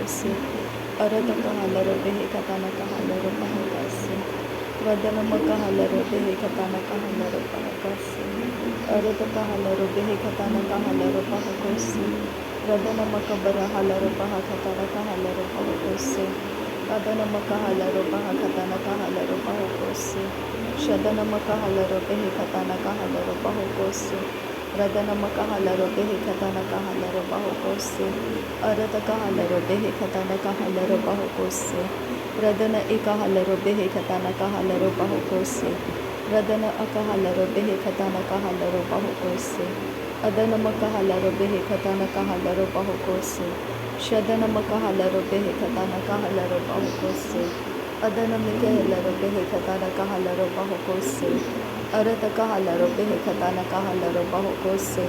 kosi. Arata kahalaro behe katana kahalaro bahakasi. Radana makahalaro behe katana kahalaro bahakasi. Arata kahalaro behe katana kahalaro bahakosi. Radana makabara halaro bahakatana kahalaro bahakosi. Radana makahalaro bahakatana kahalaro bahakosi. Shadana makahalaro behe katana kahalaro bahakosi. Radana makahalaro behe katana kahalaro bahakosi. Arata kahalaro behe katana kahalaro bahakosi. Radana ikahalaro behe katana kahalaro bahakosi. Radana akahalaro behe katana kahalaro bahakosi. Adana makahalaro behe katana kahalaro bahakosi. Shadana makahalaro behe katana kahalaro bahakosi. Adana mikahalaro behe katana kahalaro bahakosi. Arata kahalaro behe katana kahalaro bahakosi.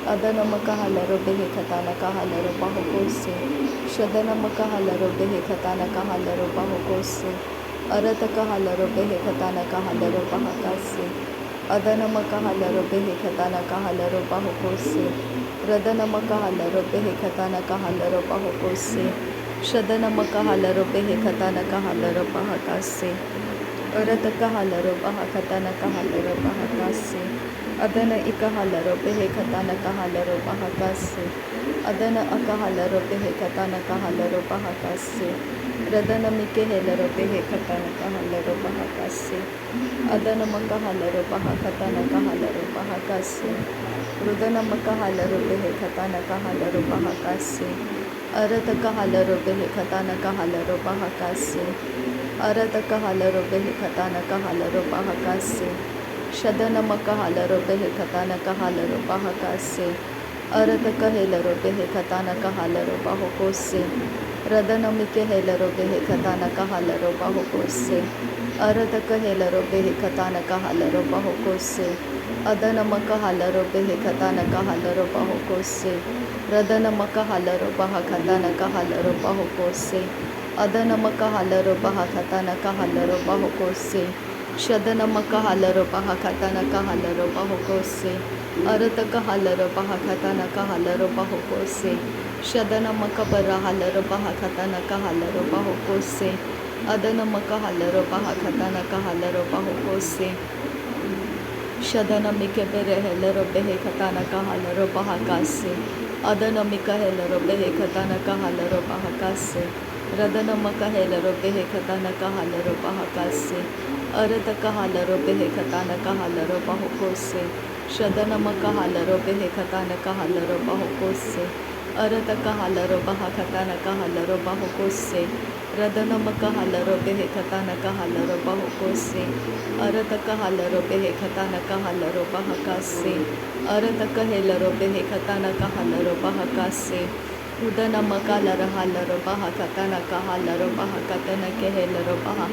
Adana makahalaro behe katana kahalaro bahakosi. Shadana makahalaro behe katana kahalaro bahakosi. Arata kahalaro behe katana kahalaro bahakasi. Adana makahalaro behe katana kahalaro bahakosi. Radana makahalaro behe katana kahalaro bahakosi. Shadana makahalaro behe katana kahalaro bahakasi. Arata kahalaro bahakatana kahalaro bahakasi. Adana ikahalaro behe katana kahalaro bahakasi. Adana akahalaro behe katana kahalaro bahakasi. Radana mikehelaro behe katana kahalaro bahakasi. Adana makahalaro bahakatana kahalaro bahakasi. Rudana makahalaro behe katana kahalaro bahakasi. Arata kahalaro behe katana kahalaro bahakasi. Arata kahalaro behe katana kahalaro bahakasi. Shadana makahalaro behe katana kahalaro bahakasi. Arata kahelaro behe katana kahalaro bahakosi. Radana mikehelaro behe katana kahalaro bahakosi. Arata kahelaro behe katana kahalaro bahakosi. Adana makahalaro behe katana kahalaro bahakosi. Radana makahalaro bahakatana kahalaro bahakosi. Adana makahalaro bahakatana kahalaro bahakosi. Shadana makahalaro bahakatana kahalaro bahakosi. Arata kahalaro bahakatana kahalaro bahakosi. Shadana makabara halaro bahakatana kahalaro bahakosi. Adana makahalaro bahakatana kahalaro bahakosi. Shadana mikebere helaro behe katana kahalaro bahakasi. Adana mikahelaro behe katana kahalaro bahakasi. Radana makahelaro behe katana kahalaro bahakasi. Arata kahalaro behe katana kahalaro bahakosi. Shadana makahalaro behe katana kahalaro bahakosi. Arata kahalaro bahakatana kahalaro bahakosi. Radana makahalaro behe katana kahalaro bahakosi. Arata kahalaro behe katana kahalaro bahakasi. Arata kahelaro behe katana kahalaro bahakasi. Udana makalara halaro bahakatana kahalaro bahakatana kehelaro baha.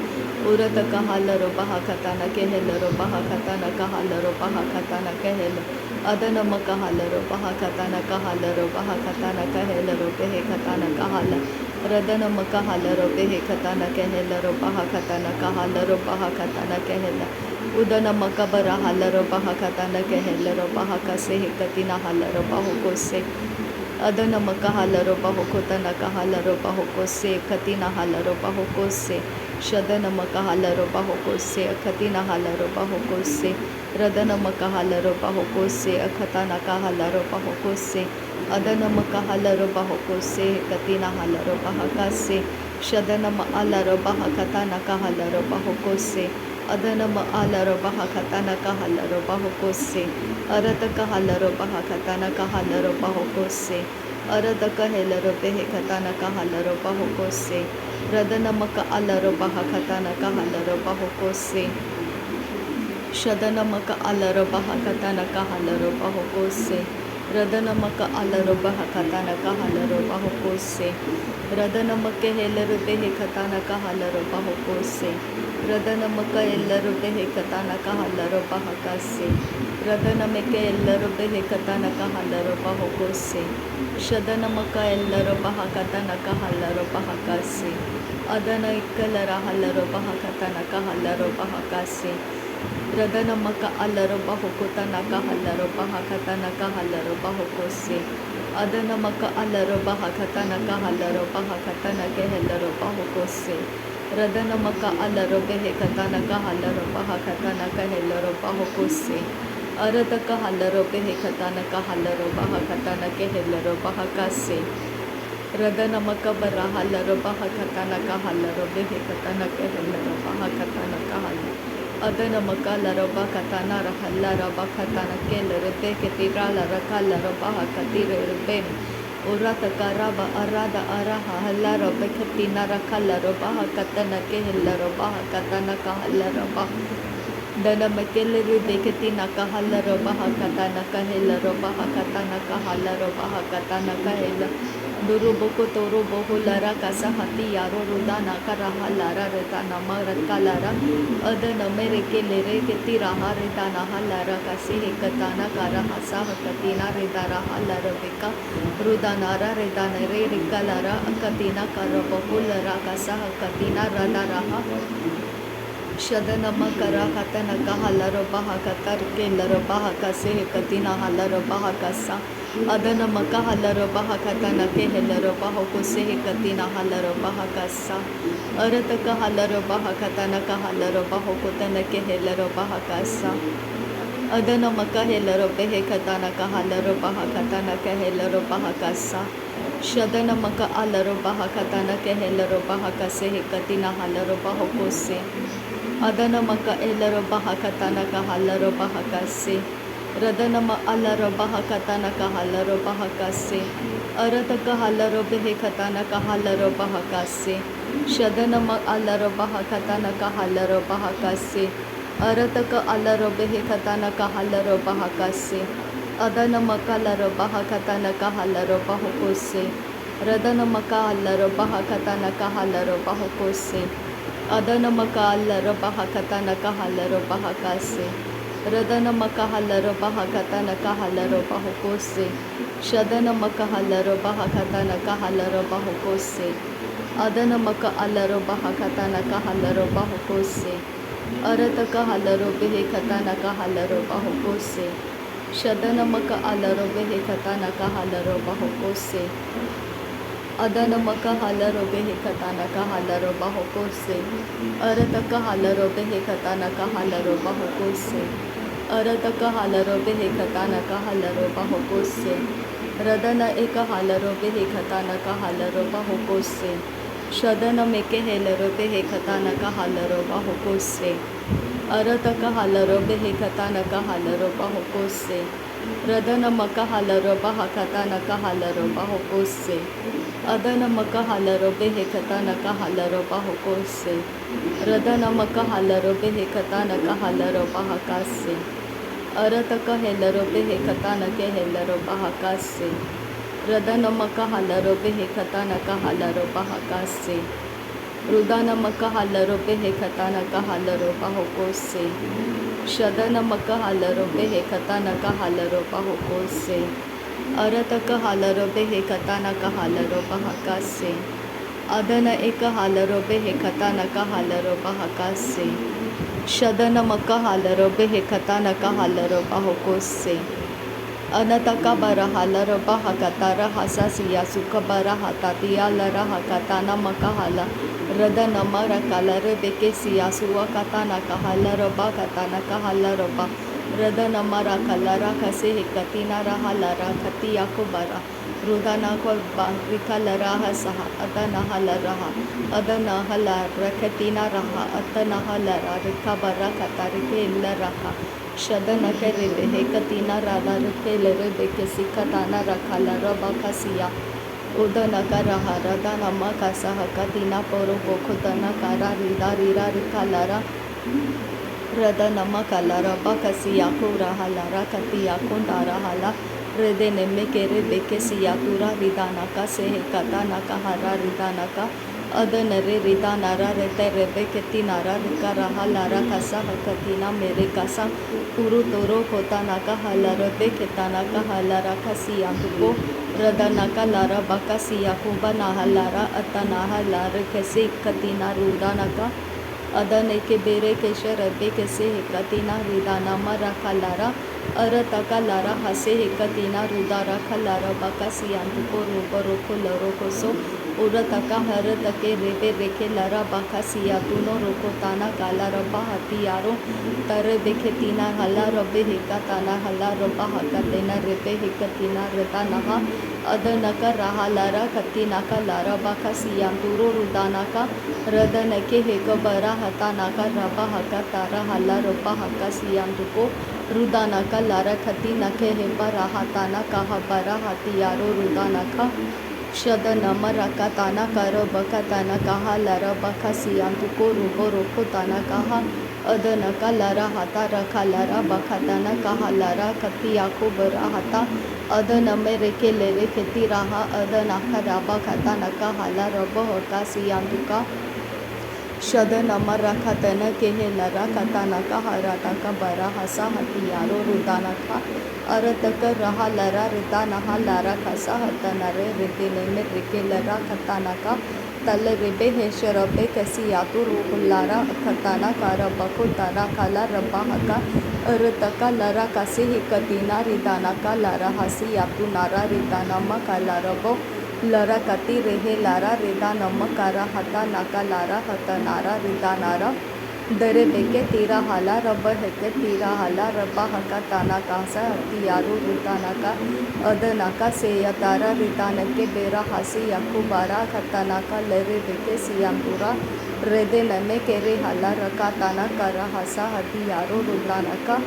Urata kahalaro bahakatana kehelaro bahakatana kahalaro bahakatana kehelo. Adana makahalaro bahakatana kahalaro bahakatana kehelaro behe katana kahala. Radana makahalaro behe katana kehelaro bahakatana kahalaro bahakatana kehela. Udana makabara halaro bahakatana kehelaro bahakase katina halaro bahukose. Adana makahalaro bahokotana kahalaro bahokose katina halaro bahokose. Shadana makahalaro bahokose katina halaro bahokose. Radana makahalaro bahokose akatana kahalaro bahokose. Adana makahalaro bahokose katina halaro bahakase. Shadana maalaro bahakatana kahalaro bahokose. Adana maalaro bahakatana kahalaro bahokose. Arata kahalaro bahakatana kahalaro bahokose. Arata kahelaro behe katana kahalaro bahokose. Radana maka alaro bahakatana kahalaro bahokose. Shadana maka alaro bahakatana kahalaro bahokose. Radana maka alaro bahakatana kahalaro bahokose. Radana maka helaro behe katana kahalaro bahokose. Radana maka ellaro behe katana kahalaro bahakase. Radana maka ellaro behe katana kahalaro bahokose. Shadana maka ellaro bahakatana kahalaro bahakase. Adana ikkalara halaro bahakatana kahalaro bahakase. Radana maka alaro bahokotana kahalaro bahakatana kahalaro bahokose. Adana maka alaro baha katana kahalaro baha katana kehelaro baho kose. Radana maka alaro behe katana kahalaro baha katana kehelaro baho kose. Arada kahalaro behe katana kahalaro baha katana kehelaro baha kase. Radana maka barahalaro baha katana kahalaro behe katana kehelaro baha katana kahalaro. Adana makala roba katana rahalla roba katana kele rebe ketira la rakala roba katire rebe urata karaba arada araha halla roba katina rakala roba katana kehella roba katana kahalla roba dana makele rebe ketina kahalla roba katana kahella roba katana kahalla roba katana kahella Duru boko toro boho lara kasa hati yaro rudana karaha lara retana maraka lara adana mere ke lere ke tiraha retana halara kasi hekatana karaha sah katina redara halara beka rudana ra redana re rika lara akatina karaboho lara kasa katina radaraha Shadana makara katana kahalaro baha katar ke laro baha kase katina halaro baha kasa adana makahalaro baha katana ke helaro baha kose katina halaro baha kasa arata kahalaro baha katana kahalaro baha kotana ke helaro baha kasa adana makahelaro behe katana kahalaro baha katana ke helaro baha kasa Shadana maka alaro baha katana ke helaro baha kase katina halaro baha kose Adana maka elaro baha katana kahalaro baha kase. Radana ma alaro baha katana kahalaro baha kase. Arata kahalaro behe katana kahalaro baha kase. Shadana ma alaro baha katana kahalaro baha kase. Arata ka alaro behe katana kahalaro baha kase. Adana maka alaro baha katana kahalaro baha kose. Radana maka alaro baha katana kahalaro baha kose. Adana makala baha katana kahala baha kase. Radana makahala baha katana kahala baha kose. Shadana makahala baha katana kahala baha kose. Adana makaala baha katana kahala baha kose. Arata kahala behe katana kahala baha kose. Shadana makaala behe katana kahala baha kose. Adana makahala behe katana kahala baha kose. Arata kahala behe katana kahala baha kose. Arata kahala behe katana kahala baha kose. Radana ekahala behe katana kahala baha kose. Shadana mekehela behe katana kahala baha kose. Arata kahala behe katana kahala baha kose. Radana makahala baha katana kahala baha kose. Adana makahala behe katana kahala baha kose. Radana makahala behe katana kahala baha kase. Arata kahela behe katana kehela baha kase. Radana makahala behe katana kahala baha kase. Rudana makahala behe katana kahala baha kose. Shadana makahala behe katana kahala baha kose. Arata kahala behe katana kahala baha kase. Adana ekahala behe katana kahala baha kase. Shadana makahala behe katana kahala baha kose. Anataka barahala baha katara hasasiya sukabara hatatiya laraha katana makahala. Radana marakala rebeke siya suwa katana kahala roba katana kahala roba. Radana marakala rakase katina rahala rakatiya kubara. Rudana kolba rikala raha saha adana hala raha. Adana hala rakatina raha atana hala rikabara katarike raha. Shadana kerebe hekatina rala rekele rebeke sikatana rakala roba kasiya. Udana karaha radana makasa hakatina poro bokotana kara rida rira rikalara. Radana makalara bakasiya kura halara katiya kundara hala. Redene mekere bekesiya tura ridana ka sehe katana kahara ridana ka. Adana re ridana ra rete rebeketina ra rikara halara kasa hakatina mere kasa. Uru toro kotana kahalara beketana kahalara kasiya tuko. Radana kalara bakasiya kubana halara atana halara kese katina rudana ka. Adane ke bere ke sharbe ke se katina ridana mara kalara अरतका लारा हसे हेकतीना रुदारा खलारा बकासी अंतुको रोबरोको लरोकोसो उरतका हरतके रेबे रेखे लरा बकासिया तुनो रोको ताना काला रबा हतियारो तरे बेखे तीना हला रबे हेका ताना हला रबा हका तेना रेबे हेकतीना रता नहा अदनक रहा लारा कत्तीनाका लारा बकासिया तुरो रुदानाका रदनके हेक बरा हतानाका रबा हका तारा हला रबा हका सियांतुको रुदानाका लारा खती नखे हेपा राहताना कहा बरा हतियारो रुदानाका शद नमरका ताना कर बका ताना कहा लरा बका सियांतुको रुबो रोको ताना कहा अदनका लरा हाता रखा लरा बका ताना कहा लरा कती आको बरा हाता अदनमे रेके लेरे खेती रहा अदनाका राबा खाता नका हाला रब होता सियांतुका शद नमर रखा तन के हे लरा कतानका हराता का बरा हसा हतियारो रुदानका अरतक रहा लरा रिता नहा लारा खसा हतनरे रिते में रिके लरा कतानका तल रिबे हे शरबे कसी यातु रुहुल्लारा खताना कार बको तारा काला रब्बा हका अरतका लरा कसी हिकतीना रिदाना का लारा हसी यातु नारा रिदानामा का लारबो लरा कती रेहे लारा रेदा नमकारा हता नाका लारा हता नारा रिदा नारा दरे बेके तीरा हाला रब हेके तीरा हाला रब्बा हका ताना कासा हतियारो रुतानाका अदनाका से यतारा रितानके बेरा हसी यकुबारा खतानाका लरे बेके सियांतुरा रेदे नमे केरे हाला रका ताना करा हसा हतियारो रुतानाका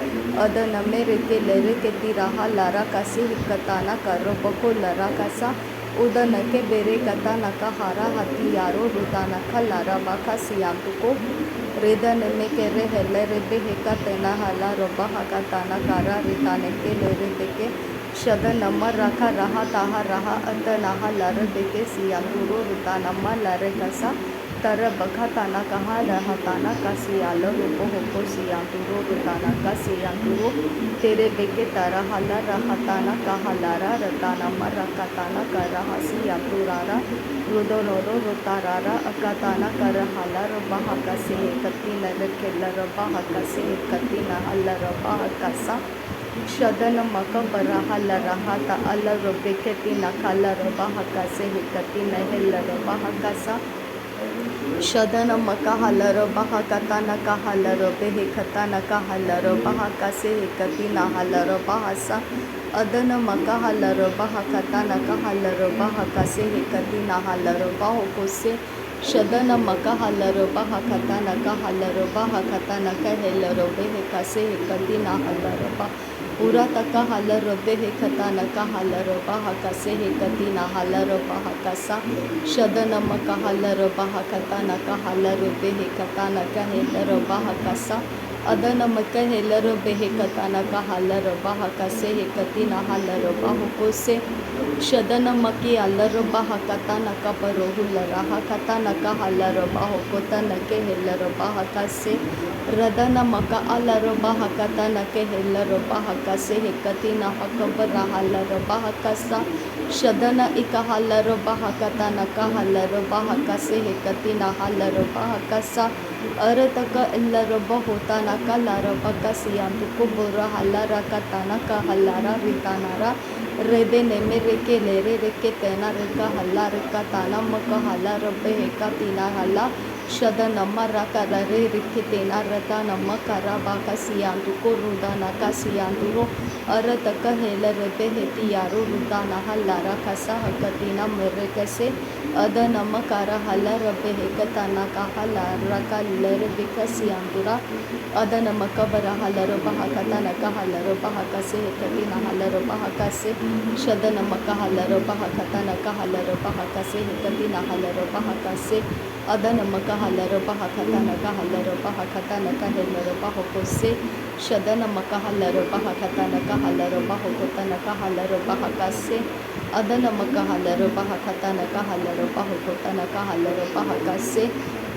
अदनमे रेके लरे के तीरा हाला कसी हिकताना करो बको लरा कसा उदनके बेरे कता नका हारा हतियारो रुदानका लारा बाका सियांतुको रेदन में केरे हेले रेबे हेका तेना हाला रोबा हका ताना कारा रितानके लेरे बेके शद नमर रखा रहा ताहा रहा अतनाहा लर बेके सियांतुरो रुतानमा लरे कसा तर बखा ताना कहा रहा ताना का सियालो रूपो होको सियांतुरो रुताना का सियांतुरो तेरे बेके तारा हाला रहा ताना कहा लारा रताना मर रखा ताना कर रहा सियांतुरारा रुदो नोरो रुतारारा अकाताना कर हाला रबा हका से कत्ती नर केल रबा हका से कत्ती न हल रबा हका सा शदन मक बरहा लरहा ता अल रबे के तीना खाल रबा हका से कत्ती न हेल रबा हका सा शदन मका हलर बहा कता नका हलर बेहे खता नका हलर बहा कसे कती ना हलर बहासा अदन मका हलर बहा कता नका हलर बहा कसे कती ना हलर बाहो कोसे शदन मका हलर बहा कता नका हलर बहा कता नका हेलर बेहे कसे कती ना हलर बा पूरा तका हलर बेहे खता नका हलर बहा कसे कती ना हलर बहा कसा शदन मका हलर बहा कता नका हलर बेहे कता नका हेलर बहा कसा अदन मका हेलर बेहे कता नका हलर बहा कसे कती ना हलर बाहो कोसे शदन मकी हलर बहा कता नका बरोहु लरहा कता नका हलर बाहो कोता नके हेलर बहा कसे रदन मका अलर बहा कता नके हेलर बहा कसे कती ना हकबर हलर बहा कसा शदन इका हलर बहा कता नका हलर बहा कसे कती ना हलर बहा कसा अरतक इल्लर होता नका लर बका सियांतुको बोरा हलर कता नका हलरा रितानारा रेबे नेमे रेके लेरे रेके तेना रेका हल्ला रेका ताना मका हल्ला रबे हेका तीना हल्ला शद नम्मा रका रे रिखे तेना रता नम्मा करा बाका सियांतुको रुदा नका सियांतुरो अरतक हेल रेबे हेती यारो रुदा नहा लारा कसा हकतीना मरे कसे अद नम करा हल्ला रबे हेकता नका हल्ला रका लरे बेका सियांतुरा अद नमक बरा हल्ला रबा कता नका हल्ला रबा कसे हेकतीना हल्ला रबा कसे शद नमक हल्ला रबा कता नका हल्ला रबा कसे हेकतीना हल्ला रबा कसे अद नमक हल्ला रबा कता नका हल्ला रबा कता नका हेल्ला रबा कोसे शद नमक हल्ला रबा कता नका हल्ला रबा कोता नका हल्ला रबा कसे अद नमक हल्ला रबा कता नका हल्ला रबा कोता नका हल्ला रबा कसे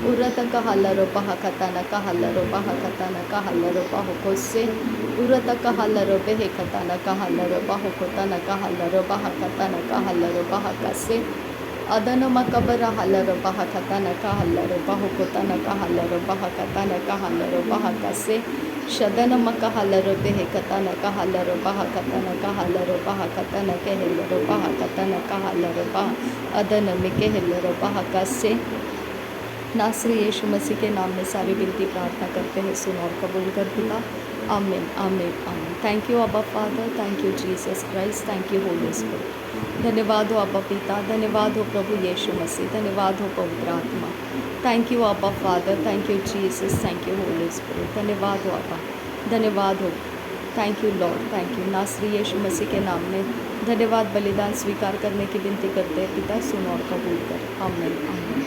उरतक हल्ला रबा कता नका हल्ला रबा कता नका हल्ला रबा कोसे उरतक हल्ला रबे हे कता नका हल्ला रबा कोता नका हल्ला रबा कता नका हल्ला रबा कसे अदन मकबर हल्लर बहा कतन का हल्लर बहु कोतन का हल्लर बहा कतन का हल्लर बहा कसे शदन मक हल्लर बेह कतन का हल्लर बहा कतन का हल्लर बहा कतन के हल्लर बहा कतन का हल्लर बहा अदन में के हल्लर बहा कसे। नासरी यीशु मसीह के नाम में सारी विनती प्रार्थना करते हैं, सुन और कबूल कर पिता। आमीन आमीन आमीन। थैंक यू अब्बा father, thank you Jesus Christ, thank you Holi spirit. धन्यवाद हो अब्बा पिता, धन्यवाद हो प्रभु यीशु मसीह, धन्यवाद हो पवित्र आत्मा। थैंक यू अब्बा father, thank you Jesus, thank you Holi spirit. धन्यवाद हो अब्बा, धन्यवाद हो, thank you Lord, thank you. नासरी यीशु मसीह के नाम में धन्यवाद। बलिदान स्वीकार करने की विनती करते हैं पिता, सुन और कबूल कर। आमीन आमीन।